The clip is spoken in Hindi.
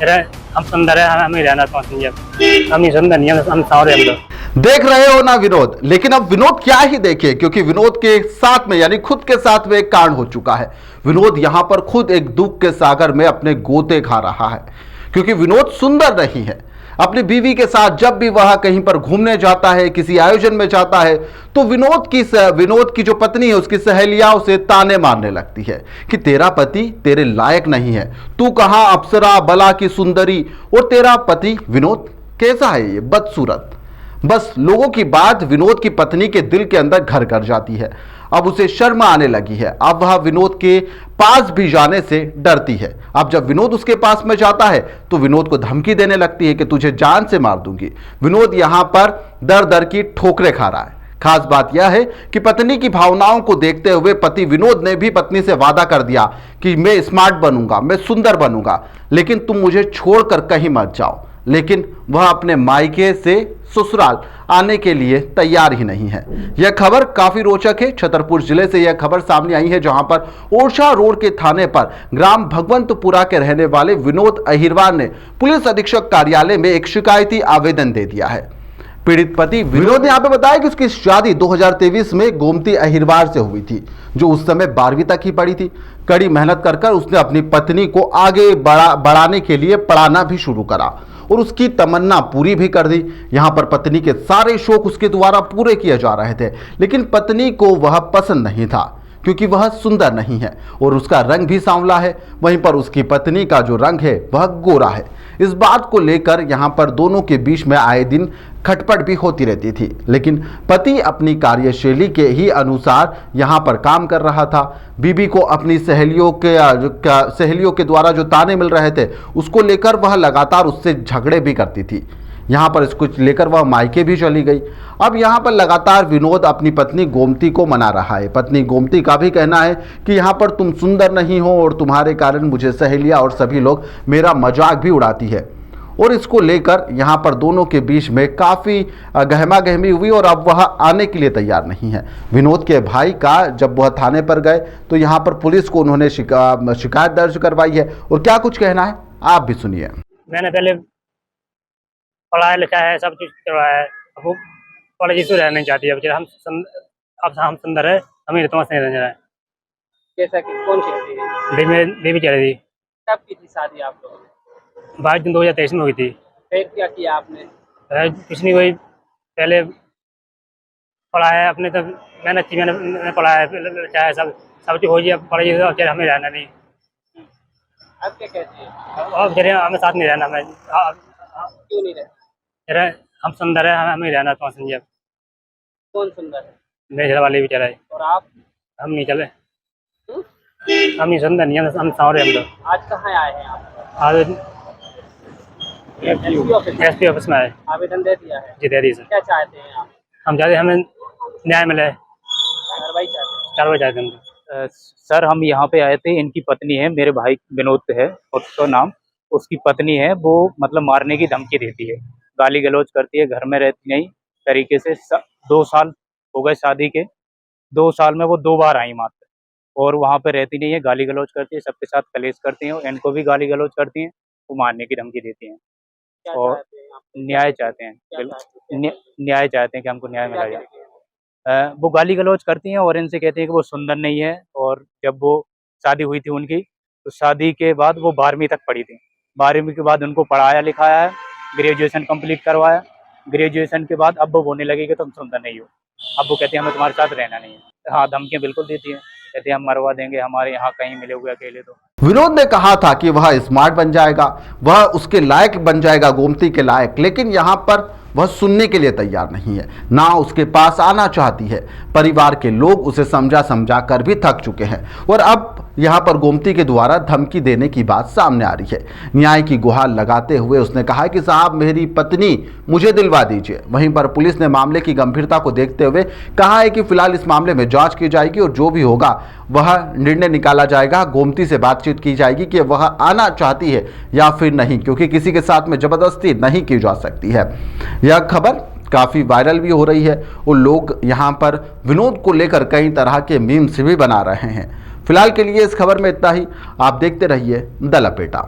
हम सुंदर है, हमें रहना पसंद है। हम नहीं सुंदर नहीं है, हम सारे हम लोग। देख रहे हो ना विनोद, लेकिन अब विनोद क्या ही देखे, क्योंकि विनोद के साथ में यानी खुद के साथ में एक कांड हो चुका है। विनोद यहां पर खुद एक दुख के सागर में अपने गोते खा रहा है, क्योंकि विनोद सुंदर नहीं है। अपनी बीवी के साथ जब भी वह कहीं पर घूमने जाता है, किसी आयोजन में जाता है, तो विनोद की जो पत्नी है, उसकी सहेलियां उसे ताने मारने लगती है कि तेरा पति तेरे लायक नहीं है, तू कहां अप्सरा बला की सुंदरी, और तेरा पति विनोद कैसा है, ये बदसूरत। बस लोगों की बात विनोद की पत्नी के दिल के अंदर घर कर जाती है। अब उसे शर्म आने लगी है। अब वह विनोद के पास भी जाने से डरती है। अब जब विनोद उसके पास में जाता है तो विनोद को धमकी देने लगती है कि तुझे जान से मार दूंगी। विनोद यहां पर दर दर की ठोकरें खा रहा है। खास बात यह है कि पत्नी की भावनाओं को देखते हुए पति विनोद ने भी पत्नी से वादा कर दिया कि मैं स्मार्ट बनूंगा, मैं सुंदर बनूंगा, लेकिन तुम मुझे छोड़कर कहीं मत जाओ। लेकिन वह अपने मायके से ससुराल आने के लिए तैयार ही नहीं है। यह खबर काफी रोचक है। छतरपुर जिले से यह खबर सामने आई है, जहां पर ओरछा रोड के थाने पर ग्राम भगवंतपुरा के रहने वाले विनोद अहिरवार ने पुलिस अधीक्षक कार्यालय में एक शिकायती आवेदन दे दिया है। पीड़ित पति विनोद ने यहाँ पे बताया कि उसकी शादी 2023 में गोमती अहिरवार से हुई थी, जो उस समय 12वीं तक ही पढ़ी थी। कड़ी मेहनत कर उसने अपनी पत्नी को आगे बढ़ाने के लिए पढ़ाना भी शुरू करा और उसकी तमन्ना पूरी भी कर दी। यहाँ पर पत्नी के सारे शौक उसके द्वारा पूरे किए जा रहे थे, लेकिन पत्नी को वह पसंद नहीं था, क्योंकि वह सुंदर नहीं है और उसका रंग भी सांवला है। वहीं पर उसकी पत्नी का जो रंग है वह गोरा है। इस बात को लेकर यहाँ पर दोनों के बीच में आए दिन खटपट भी होती रहती थी, लेकिन पति अपनी कार्यशैली के ही अनुसार यहाँ पर काम कर रहा था। बीबी को अपनी सहेलियों के द्वारा जो ताने मिल रहे थे, उसको लेकर वह लगातार उससे झगड़े भी करती थी। यहाँ पर इसको लेकर वह मायके भी चली गई। अब यहाँ पर लगातार विनोद अपनी पत्नी गोमती को मना रहा है। पत्नी गोमती का भी कहना है कि यहाँ पर तुम सुंदर नहीं हो और तुम्हारे कारण मुझे सहेलियाँ और सभी लोग मेरा मजाक भी उड़ाती है। और इसको लेकर यहाँ पर दोनों के बीच में काफ़ी गहमा गहमी हुई और अब वह आने के लिए तैयार नहीं है। विनोद के भाई का जब वह थाने पर गए तो यहाँ पर पुलिस को उन्होंने शिकायत दर्ज करवाई है, और क्या कुछ कहना है आप भी सुनिए। मैंने पहले पढ़ाया लिखा है, सब कुछ करवाया है, अब वो कॉलेज से रहना नहीं चाहती है। अब हम सुंदर है, हमें तुम्हारे से रहना है। जैसा कि कौन सी बेबी कह रही थी। कब की थी शादी आप लोगों ने? 22 जून 2023 में हुई थी। फिर क्या किया आपने? कुछ नहीं, वही पहले पढ़ाया अपने, तब मेहनत की, मैंने पढ़ाया चाहे सब चीज़ हो गई। अब पढ़ाई हमें रहना नहीं। अब क्या कहते हैं? अब चलिए हमें साथ नहीं रहना। मैं क्यों नहीं रहते? हम सुंदर है, हमें रहना तो पसंद है। कौन सुंदर है? मेरे घर वाले भी चले। और आप? हम नहीं चले। हम नहीं सुंदर नहीं, हम सारे हम लोग। आज कहाँ आए हैं आप? आज एसपी ऑफिस में आए। आवेदन दे दिया है? जी दे दी सर। क्या चाहते हैं आप? हम चाहते हमें न्याय मिले, कार्रवाई चाहते चाहते हैं? हैं। सर हम यहाँ पे आए थे, इनकी पत्नी है, मेरे भाई विनोद है और उसका नाम, उसकी पत्नी है, वो मतलब मारने की धमकी देती है, गाली गलौज करती है, घर में रहती नहीं तरीके से। 2 साल हो गए शादी के, 2 साल में वो 2 बार आई मात्र, और वहाँ पे रहती नहीं है, गाली गलौज करती है, सबके साथ कलेश करती हैं, इनको भी गाली गलौज करती हैं, वो मारने की धमकी देती हैं। क्या और चाहते हैं आप? न्याय चाहते हैं, न्याय चाहते हैं कि हमको न्याय मिला जाए। क्या वो गाली गलौज करती हैं और इनसे कहती हैं कि वो सुंदर नहीं है। और जब वो शादी हुई थी उनकी, तो शादी के बाद वो 12वीं तक पढ़ी थी। 12वीं के बाद उनको पढ़ाया लिखाया है, ग्रेजुएशन कंप्लीट करवाया। ग्रेजुएशन के बाद अब वो बोलने लगी कि तुम सुंदर नहीं हो। अब वो कहती है हमें तुम्हारे साथ रहना नहीं है। हाँ, धमकियाँ बिल्कुल देती है, कहते हैं हम मरवा देंगे, हमारे यहाँ कहीं मिले हुए अकेले। तो विनोद ने कहा था कि वह स्मार्ट बन जाएगा, वह उसके लायक बन जाएगा, गोमती के लायक, लेकिन यहाँ पर वह सुनने के लिए तैयार नहीं है, ना उसके पास आना चाहती है। परिवार के लोग उसे समझा कर भी थक चुके हैं और अब यहाँ पर गोमती के द्वारा धमकी देने की बात सामने आ रही है। न्याय की गुहार लगाते हुए उसने कहा कि साहब मेरी पत्नी मुझे दिलवा दीजिए। वहीं पर पुलिस ने मामले की गंभीरता को देखते हुए कहा है कि फिलहाल इस मामले में जांच की जाएगी और जो भी होगा वह निर्णय निकाला जाएगा। गोमती से बातचीत की जाएगी कि वह आना चाहती है या फिर नहीं, क्योंकि किसी के साथ में जबरदस्ती नहीं की जा सकती है। यह खबर काफ़ी वायरल भी हो रही है और लोग यहाँ पर विनोद को लेकर कई तरह के मीम्स भी बना रहे हैं। फिलहाल के लिए इस खबर में इतना ही। आप देखते रहिए द लपेटा।